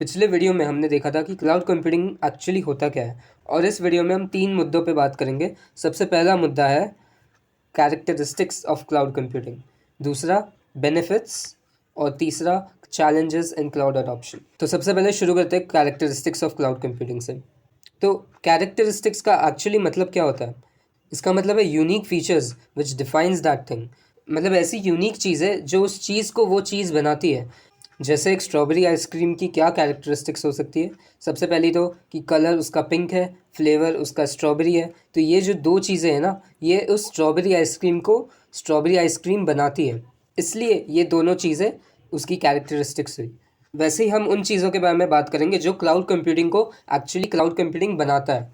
पिछले वीडियो में हमने देखा था कि क्लाउड कंप्यूटिंग एक्चुअली होता क्या है, और इस वीडियो में हम 3 मुद्दों पे बात करेंगे। सबसे पहला मुद्दा है कैरेक्टरिस्टिक्स ऑफ क्लाउड कंप्यूटिंग, दूसरा बेनिफिट्स, और तीसरा चैलेंजेस इन क्लाउड अडॉप्शन। तो सबसे पहले शुरू करते हैं कैरेक्टरिस्टिक्स ऑफ क्लाउड कंप्यूटिंग से। तो कैरेक्टरिस्टिक्स का एक्चुअली मतलब क्या होता है? इसका मतलब है unique features which defines that thing. मतलब ऐसी यूनिक चीज़ है जो उस चीज़ को वो चीज़ बनाती है। जैसे एक स्ट्रॉबेरी आइसक्रीम की क्या कैरेक्टरिस्टिक्स हो सकती है? सबसे पहली तो कि कलर उसका पिंक है, फ्लेवर उसका स्ट्रॉबेरी है। तो ये जो दो चीज़ें हैं ना, ये उस स्ट्रॉबेरी आइसक्रीम को स्ट्रॉबेरी आइसक्रीम बनाती है। इसलिए ये दोनों चीज़ें उसकी कैरेक्टरिस्टिक्स हुई। वैसे ही हम उन चीज़ों के बारे में बात करेंगे जो क्लाउड कंप्यूटिंग को एक्चुअली क्लाउड कंप्यूटिंग बनाता है।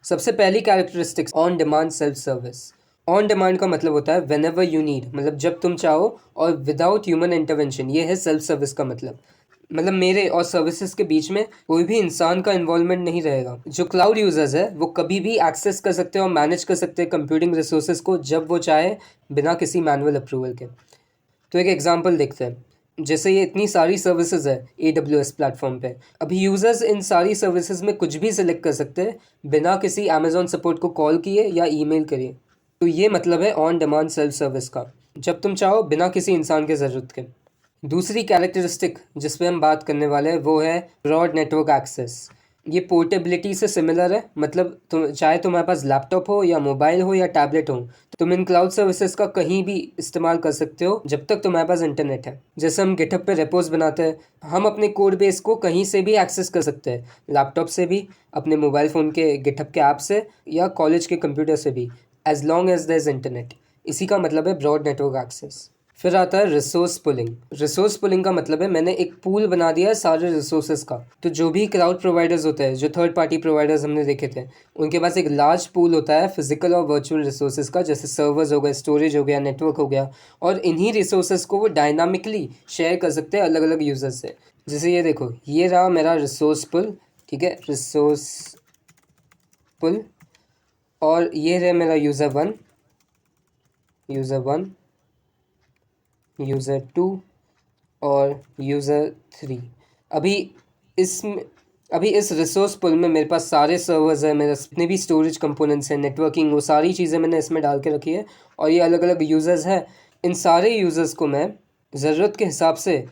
सबसे पहली characteristics on demand self service. On demand का मतलब होता है वेन एवर यू नीड, मतलब जब तुम चाहो, और विदाउट ह्यूमन इंटरवेंशन। ये है सेल्फ सर्विस का मतलब मेरे और सर्विसेज के बीच में कोई भी इंसान का इन्वॉल्वमेंट नहीं रहेगा। जो क्लाउड यूजर्स है वो कभी भी एक्सेस कर सकते हैं और मैनेज कर सकते हैं कंप्यूटिंग रिसोर्सेज को जब वो चाहे, बिना किसी मैनुअल अप्रूवल के। तो एक एग्जांपल देखते हैं। जैसे ये इतनी सारी सर्विसेज है AWS प्लेटफॉर्म पे, अभी यूज़र्स इन सारी सर्विसेज में कुछ भी सिलेक्ट कर सकते हैं बिना किसी अमेजोन सपोर्ट को कॉल किए या ईमेल करिए। तो ये मतलब है ऑन डिमांड सेल्फ सर्विस का, जब तुम चाहो, बिना किसी इंसान के ज़रूरत के। दूसरी कैरेक्टरिस्टिक जिस पे हम बात करने वाले हैं वो है ब्रॉड नेटवर्क एक्सेस। ये पोर्टेबिलिटी से सिमिलर है। मतलब तुम चाहे तुम्हारे पास लैपटॉप हो या मोबाइल हो या टैबलेट हो, तुम इन क्लाउड सर्विसेज का कहीं भी इस्तेमाल कर सकते हो जब तक तुम्हारे पास इंटरनेट है। जैसे हम गिटहब पे रेपोज बनाते हैं, हम अपने कोड बेस को कहीं से भी एक्सेस कर सकते हैं, लैपटॉप से भी, अपने मोबाइल फ़ोन के गिटहब के ऐप से, या कॉलेज के कंप्यूटर से भी, as long as there is internet. इसी का मतलब है ब्रॉड नेटवर्क एक्सेस। फिर आता है रिसोर्स पुलिंग। रिसोर्स पुलिंग का मतलब है मैंने एक पूल बना दिया है सारे रिसोर्सेज का। तो जो भी क्लाउड प्रोवाइडर्स होते हैं, जो थर्ड पार्टी प्रोवाइडर्स हमने देखे थे, उनके पास एक लार्ज पूल होता है फिजिकल और वर्चुअल रिसोर्सेज का। जैसे सर्वर्स हो गए, स्टोरेज हो गया, नेटवर्क हो गया, और इन्हीं रिसोर्सेज को वो डायनामिकली शेयर कर सकते हैं अलग अलग यूजर्स से। जैसे ये देखो, ये रहा मेरा रिसोर्स पुल, ठीक है, रिसोर्स पुल। और ये रहा मेरा यूज़र वन, यूज़र 2 और यूज़र 3। अभी इसमें अभी इस रिसोर्स पुल में मेरे पास सारे सर्वर्स हैं, मेरे जितने भी स्टोरेज कंपोनेंट्स हैं, नेटवर्किंग, वो सारी चीज़ें मैंने इसमें डाल के रखी है। और ये अलग अलग यूज़र्स हैं। इन सारे यूज़र्स को मैं ज़रूरत के हिसाब से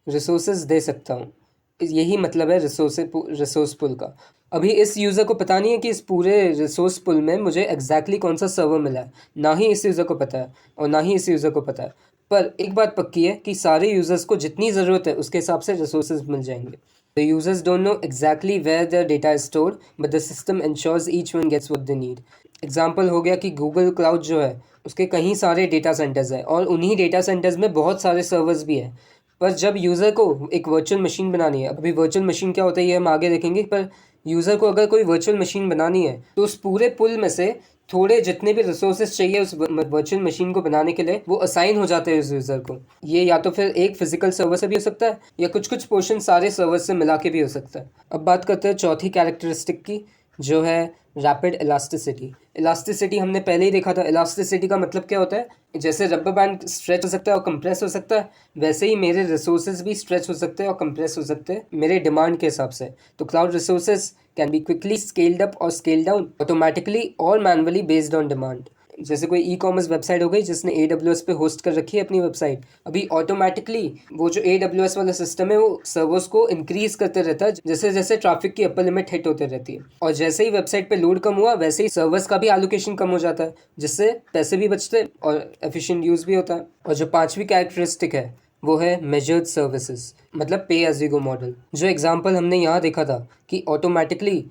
रिसोर्सेज दे सकता हूँ। यही मतलब है रिसोर्स पुल का। अभी इस यूज़र को पता नहीं है कि इस पूरे रिसोर्स पुल में मुझे एग्जैक्टली कौन सा सर्वर मिला है। ना ही इस यूज़र को पता है और ना ही इस यूज़र को पता है। पर एक बात पक्की है कि सारे यूज़र्स को जितनी ज़रूरत है उसके हिसाब से रिसोर्सेज मिल जाएंगे। The users don't know exactly where their data is stored, but the system ensures each one gets what they need. Example हो गया कि गूगल क्लाउड जो है उसके कहीं सारे डेटा सेंटर्स हैं, और उन्हीं डेटा सेंटर्स में बहुत सारे सर्वर्स भी हैं। पर जब यूज़र को एक वर्चुअल मशीन बनानी है, अभी वर्चुअल मशीन क्या होता है ये हम आगे देखेंगे, पर यूज़र को अगर कोई वर्चुअल मशीन बनानी है तो उस पूरे पुल में से थोड़े जितने भी रिसोर्सेज चाहिए उस वर्चुअल मशीन को बनाने के लिए, वो असाइन हो जाते हैं उस यूज़र को। ये या तो फिर एक फिजिकल सर्वर से भी हो सकता है, या कुछ कुछ पोर्शन सारे सर्वर से मिला के भी हो सकता है। अब बात करते हैं चौथी कैरेक्टरिस्टिक की, जो है रैपिड इलास्टिसिटी। इलास्टिसिटी हमने पहले ही देखा था। इलास्टिसिटी का मतलब क्या होता है? जैसे रबर बैंड स्ट्रेच हो सकता है और कंप्रेस हो सकता है, वैसे ही मेरे रिसोर्सेज भी स्ट्रेच हो सकते हैं और कंप्रेस हो सकते हैं मेरे डिमांड के हिसाब से। तो cloud resources can be quickly scaled up और स्केल्ड डाउन ऑटोमेटिकली और मैनुअली बेस्ड ऑन डिमांड। जैसे कोई ई-कॉमर्स वेबसाइट हो गई जिसने AWS पे होस्ट कर रखी है अपनी वेबसाइट, अभी ऑटोमेटिकली वो जो AWS वाला सिस्टम है वो सर्वर्स को इंक्रीज करते रहता है जैसे जैसे ट्रैफिक की अपर लिमिट हिट होते रहती है। और जैसे ही वेबसाइट पे लोड कम हुआ, वैसे ही सर्वर्स का भी एलोकेशन कम हो जाता है, जिससे पैसे भी बचते हैं और एफिशिएंट यूज़ भी होता है। और जो पांचवी कैरेक्टरिस्टिक है वो है मेजर्ड सर्विसेज, मतलब पे एज यू गो मॉडल। जो एग्जांपल हमने यहाँ देखा था कि ऑटोमेटिकली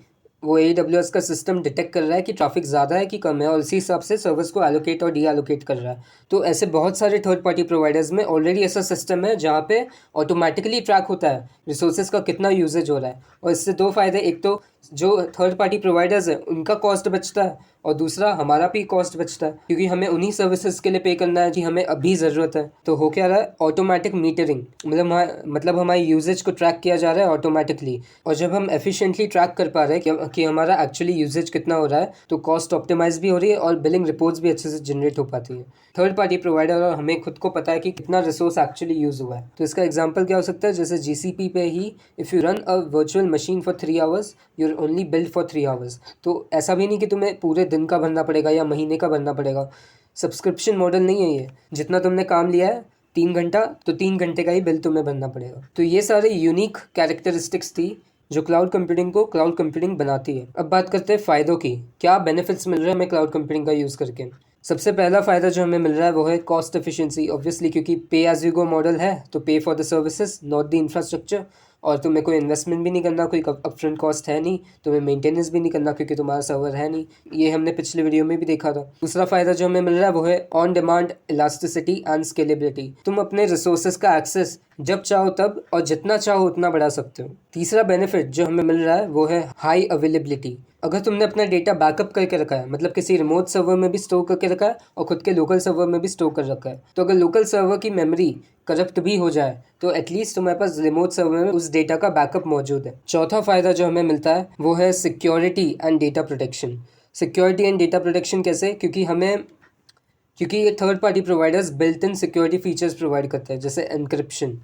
वो AWS का सिस्टम डिटेक्ट कर रहा है कि ट्रैफिक ज़्यादा है कि कम है, और इसी हिसाब से सर्विस को एलोकेट और डी एलोकेट कर रहा है। तो ऐसे बहुत सारे थर्ड पार्टी प्रोवाइडर्स में ऑलरेडी ऐसा सिस्टम है जहाँ पे ऑटोमेटिकली ट्रैक होता है रिसोर्सेज का कितना यूजेज हो रहा है। और इससे दो फायदे, एक तो जो थर्ड पार्टी प्रोवाइडर्स हैं उनका कॉस्ट बचता है, और दूसरा हमारा भी कॉस्ट बचता है, क्योंकि हमें उन्हीं सर्विसेज के लिए पे करना है जी हमें अभी ज़रूरत है। तो हो क्या रहा है? ऑटोमेटिक मीटरिंग, मतलब हमारी यूजेज को ट्रैक किया जा रहा है ऑटोमेटिकली। और जब हम एफिशिएंटली ट्रैक कर पा रहे हैं कि हमारा एक्चुअली यूजेज कितना हो रहा है, तो कॉस्ट ऑप्टिमाइज भी हो रही है और बिलिंग रिपोर्ट्स भी अच्छे से जनरेट हो पाती है। थर्ड पार्टी प्रोवाइडर और हमें खुद को पता है कि कितना रिसोर्स एक्चुअली यूज़ हुआ है। तो इसका एग्जांपल क्या हो सकता है, जैसे जीसीपी पे ही if you run a virtual machine for 3 hours you are only build for 3 hours. तो ऐसा भी नहीं कि तुम्हें पूरे दिन का भरना पड़ेगा या महीने का भरना पड़ेगा। सब्सक्रिप्शन मॉडल नहीं है ये, जितना तुमने काम लिया है 3 घंटा, तो 3 घंटे का ही बिल तुम्हें भरना पड़ेगा। तो ये सारे यूनिक कैरेक्टरिस्टिक्स थी जो क्लाउड कंप्यूटिंग को क्लाउड कंप्यूटिंग बनाती है। अब बात करते हैं फ़ायदों की, क्या बेनिफिट्स मिल रहे हैं हमें क्लाउड कंप्यूटिंग का यूज़ करके। सबसे पहला फ़ायदा जो हमें मिल रहा है वो है कॉस्ट एफिशिएंसी। ऑब्वियसली क्योंकि पे एज यू गो मॉडल है, तो पे for the services not the infrastructure, और तुम्हें कोई इन्वेस्टमेंट भी नहीं करना, कोई अपफ्रंट कॉस्ट है नहीं, तुम्हें मेंटेनेंस भी नहीं करना क्योंकि तुम्हारा सर्वर है नहीं। ये हमने पिछले वीडियो में भी देखा था। दूसरा फ़ायदा जो हमें मिल रहा है वो है on demand elasticity and scalability. तुम अपने रिसोर्सेज का एक्सेस जब चाहो तब और जितना चाहो उतना बढ़ा सकते हो। तीसरा बेनिफिट जो हमें मिल रहा है वो है हाई अवेलेबिलिटी। अगर तुमने अपना डेटा बैकअप करके रखा है, मतलब किसी रिमोट सर्वर में भी स्टोर करके रखा है और खुद के लोकल सर्वर में भी स्टोर कर रखा है, तो अगर लोकल सर्वर की मेमोरी करप्ट भी हो जाए तो एटलीस्ट तुम्हारे पास रिमोट सर्वर में उस डेटा का बैकअप मौजूद है। चौथा फ़ायदा जो हमें मिलता है वो है security and data protection. Security and data protection कैसे, क्योंकि ये third party providers built in security features provide करते हैं, जैसे एनक्रिप्शन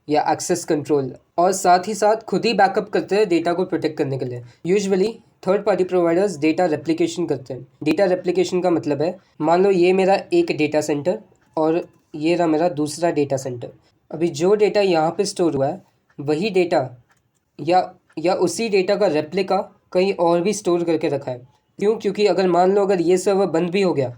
या एक्सेस कंट्रोल, और साथ ही साथ खुद ही बैकअप करते हैं डेटा को प्रोटेक्ट करने के लिए। Usually third party providers data replication करते हैं। डेटा रेप्लिकेशन का मतलब है, मान लो ये मेरा एक डेटा सेंटर और ये रहा मेरा दूसरा डेटा सेंटर। अभी जो डेटा यहाँ पे स्टोर हुआ है वही डेटा या उसी डेटा का रेप्लिका कहीं और भी स्टोर करके रखा है। क्यों? क्योंकि अगर मान लो अगर ये सर्वर बंद भी हो गया,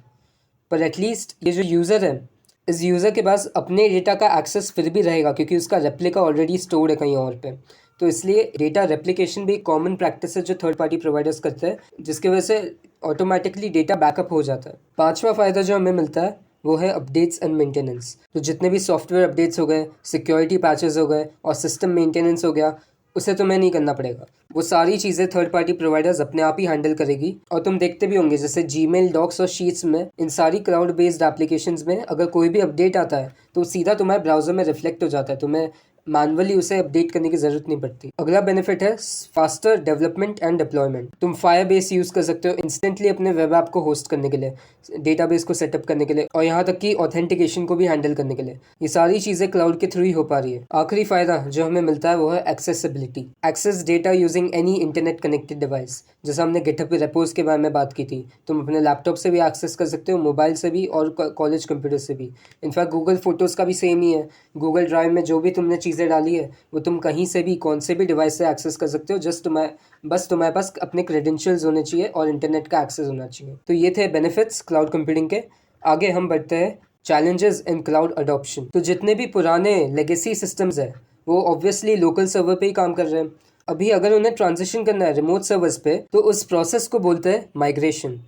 पर एटलीस्ट ये जो यूज़र है, इस यूज़र के पास अपने डेटा का एक्सेस फिर भी रहेगा क्योंकि उसका रेप्लिका ऑलरेडी स्टोर्ड है कहीं और पे। तो इसलिए डेटा रेप्लिकेशन भी एक कॉमन प्रैक्टिस है जो थर्ड पार्टी प्रोवाइडर्स करते हैं, जिसकी वजह से ऑटोमेटिकली डेटा बैकअप हो जाता है। पांचवा फ़ायदा जो हमें मिलता है वो है अपडेट्स एंड मेंटेनेंस। तो जितने भी सॉफ्टवेयर अपडेट्स हो गए, सिक्योरिटी पैचेस हो गए और सिस्टम मेंटेनेंस हो गया, उसे तुम्हें नहीं करना पड़ेगा। वो सारी चीज़ें थर्ड पार्टी प्रोवाइडर्स अपने आप ही हैंडल करेगी। और तुम देखते भी होंगे जैसे जीमेल, डॉक्स और शीट्स में, इन सारी क्लाउड बेस्ड एप्लीकेशंस में अगर कोई भी अपडेट आता है तो सीधा तुम्हारे ब्राउज़र में रिफ्लेक्ट हो जाता है, तुम्हें मैनुअली उसे अपडेट करने की ज़रूरत नहीं पड़ती। अगला बेनिफिट है फास्टर डेवलपमेंट एंड डिप्लॉयमेंट। तुम फायरबेस यूज़ कर सकते हो इंस्टेंटली अपने वेब ऐप को होस्ट करने के लिए, डेटाबेस को सेटअप करने के लिए और यहाँ तक कि ऑथेंटिकेशन को भी हैंडल करने के लिए। ये सारी चीज़ें क्लाउड के थ्रू ही हो पा रही है। आखिरी फ़ायदा जो हमें मिलता है वो है accessibility. Access data using any internet connected device. जैसे हमने गिटहब के रेपोज के बारे में बात की थी, तुम अपने लैपटॉप से भी एक्सेस कर सकते हो, मोबाइल से भी और कॉलेज कंप्यूटर से भी। इनफैक्ट गूगल फोटोज़ का भी सेम ही है। गूगल ड्राइव में जो भी तुमने चीज़ें डाली है वो तुम कहीं से भी कौन से भी डिवाइस से एक्सेस कर सकते हो। बस तुम्हारे पास अपने क्रेडेंशियल्स होने चाहिए और इंटरनेट का एक्सेस होना चाहिए। तो ये थे बेनिफिट्स क्लाउड कंप्यूटिंग के। आगे हम बढ़ते हैं चैलेंजेस इन क्लाउड अडॉप्शन। तो जितने भी पुराने लेगेसी सिस्टम्स हैं वो ऑब्वियसली लोकल सर्वर पे ही काम कर रहे हैं। अभी अगर उन्हें ट्रांजिशन करना है रिमोट सर्वर्स पे, तो उस प्रोसेस को बोलते हैं माइग्रेशन।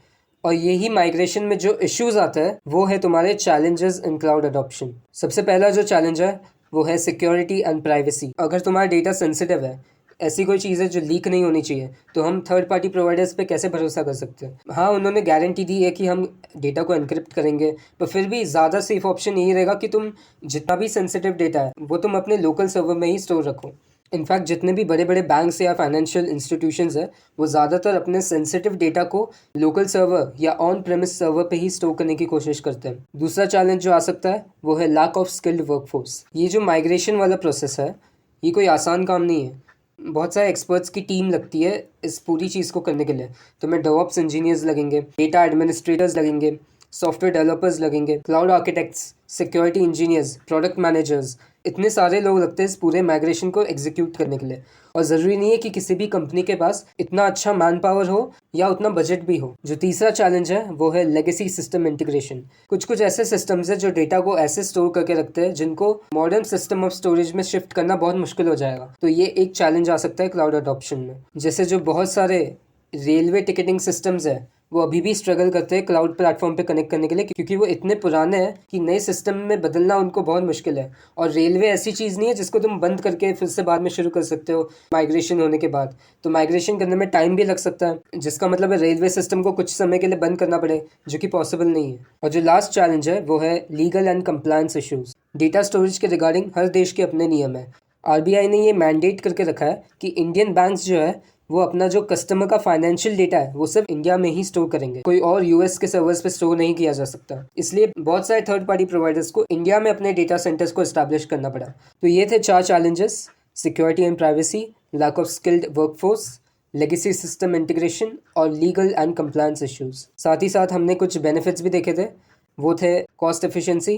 और यही माइग्रेशन में जो इश्यूज आता है वो है तुम्हारे चैलेंजेस इन क्लाउड अडॉप्शन। सबसे पहला जो चैलेंज है वो है सिक्योरिटी एंड प्राइवेसी। अगर तुम्हारा डेटा सेंसिटिव है, ऐसी कोई चीज़ है जो लीक नहीं होनी चाहिए, तो हम थर्ड पार्टी प्रोवाइडर्स पे कैसे भरोसा कर सकते हैं। हाँ, उन्होंने गारंटी दी है कि हम डेटा को एनक्रिप्ट करेंगे, पर फिर भी ज़्यादा सेफ ऑप्शन यही रहेगा कि तुम जितना भी सेंसिटिव डेटा है वो तुम अपने लोकल सर्वर में ही स्टोर रखो। इनफैक्ट जितने भी बड़े बड़े बैंक्स या फाइनेंशियल इंस्टीट्यूशंस है वो ज़्यादातर अपने सेंसिटिव डेटा को लोकल सर्वर या ऑन प्रेमिस सर्वर पे ही स्टोर करने की कोशिश करते हैं। दूसरा चैलेंज जो आ सकता है वो है लैक ऑफ स्किल्ड वर्कफोर्स। ये जो माइग्रेशन वाला प्रोसेस है ये कोई आसान काम नहीं है। बहुत सारे एक्सपर्ट्स की टीम लगती है इस पूरी चीज़ को करने के लिए। तुम्हें डेवऑप्स इंजीनियर्स लगेंगे, डेटा एडमिनिस्ट्रेटर्स लगेंगे, सॉफ्टवेयर डेवलपर्स लगेंगे, cloud architects, security engineers, product managers, इतने सारे लोग लगते हैं इस पूरे माइग्रेशन को एग्जीक्यूट करने के लिए। और ज़रूरी नहीं है कि किसी भी कंपनी के पास इतना अच्छा मैन पावर हो या उतना बजट भी हो। जो तीसरा चैलेंज है वो है लेगेसी सिस्टम इंटीग्रेशन। कुछ ऐसे सिस्टम्स है जो डेटा को ऐसे स्टोर करके रखते हैं जिनको मॉडर्न सिस्टम ऑफ स्टोरेज में शिफ्ट करना बहुत मुश्किल हो जाएगा। तो ये एक चैलेंज आ सकता है क्लाउड अडॉप्शन में। जैसे जो बहुत सारे रेलवे टिकटिंग सिस्टम्स है वो अभी भी स्ट्रगल करते हैं क्लाउड प्लेटफॉर्म पे कनेक्ट करने के लिए, क्योंकि वो इतने पुराने हैं कि नए सिस्टम में बदलना उनको बहुत मुश्किल है। और रेलवे ऐसी चीज़ नहीं है जिसको तुम बंद करके फिर से बाद में शुरू कर सकते हो माइग्रेशन होने के बाद। तो माइग्रेशन करने में टाइम भी लग सकता है, जिसका मतलब है रेलवे सिस्टम को कुछ समय के लिए बंद करना पड़े, जो कि पॉसिबल नहीं है। और जो लास्ट चैलेंज है वो है legal and compliance issues. Data storage के रिगार्डिंग हर देश के अपने नियम है। आरबीआई ने ये मैंडेट करके रखा है कि इंडियन बैंक्स जो है वो अपना जो कस्टमर का फाइनेंशियल डेटा है वो सिर्फ इंडिया में ही स्टोर करेंगे, कोई और यूएस के सर्वर्स पे स्टोर नहीं किया जा सकता। इसलिए बहुत सारे थर्ड पार्टी प्रोवाइडर्स को इंडिया में अपने डेटा सेंटर्स को एस्टैब्लिश करना पड़ा। तो ये थे 4 challenges: security and privacy, lack of skilled workforce, legacy system integration और लीगल एंड कंप्लायंस इश्यूज। साथ ही साथ हमने कुछ बेनिफिट्स भी देखे थे, वो थे कॉस्ट एफिशिएंसी,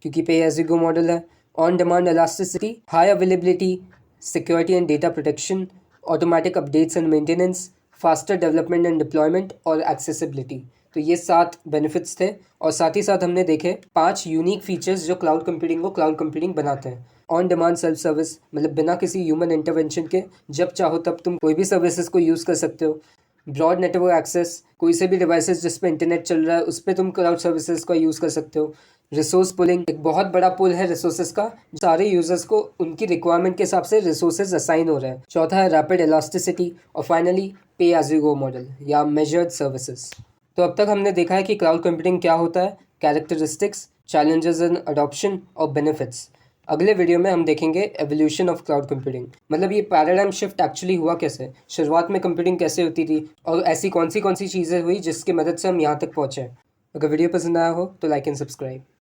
क्योंकि पे एज यू गो मॉडल है, on demand elasticity, high availability, security and data protection, automatic updates and maintenance, faster development and deployment और एक्सेसिबिलिटी। तो ये 7 बेनिफिट्स थे। और साथ ही साथ हमने देखे 5 यूनिक फीचर्स जो क्लाउड कंप्यूटिंग को क्लाउड कंप्यूटिंग बनाते हैं। ऑन डिमांड सेल्फ सर्विस, मतलब बिना किसी ह्यूमन इंटरवेंशन के जब चाहो तब तुम कोई भी सर्विसेज को यूज़ कर सकते हो। ब्रॉड नेटवर्क एक्सेस, कोई से भी डिवाइसेस जिस पे इंटरनेट चल रहा है उस पर तुम क्लाउड सर्विसेज का यूज़ कर सकते हो। रिसोर्स पुलिंग, एक बहुत बड़ा पुल है रिसोर्सेज का, सारे यूजर्स को उनकी रिक्वायरमेंट के हिसाब से रिसोर्सेज असाइन हो रहे हैं। चौथा है रैपिड इलास्टिसिटी, और फाइनली पे एज यू गो मॉडल या मेजर्ड सर्विसेज। तो अब तक हमने देखा है कि क्लाउड कंप्यूटिंग क्या होता है, कैरेक्टरिस्टिक्स, चैलेंजेस इन अडॉप्शन और बेनिफिट्स। अगले वीडियो में हम देखेंगे एवोल्यूशन ऑफ क्लाउड कंप्यूटिंग, मतलब ये पैराडाइम शिफ्ट एक्चुअली हुआ कैसे, शुरुआत में कंप्यूटिंग कैसे होती थी और ऐसी कौन सी चीज़ें हुई जिसकी मदद से हम यहाँ तक पहुँचे। अगर वीडियो पसंद आया हो तो लाइक एंड सब्सक्राइब।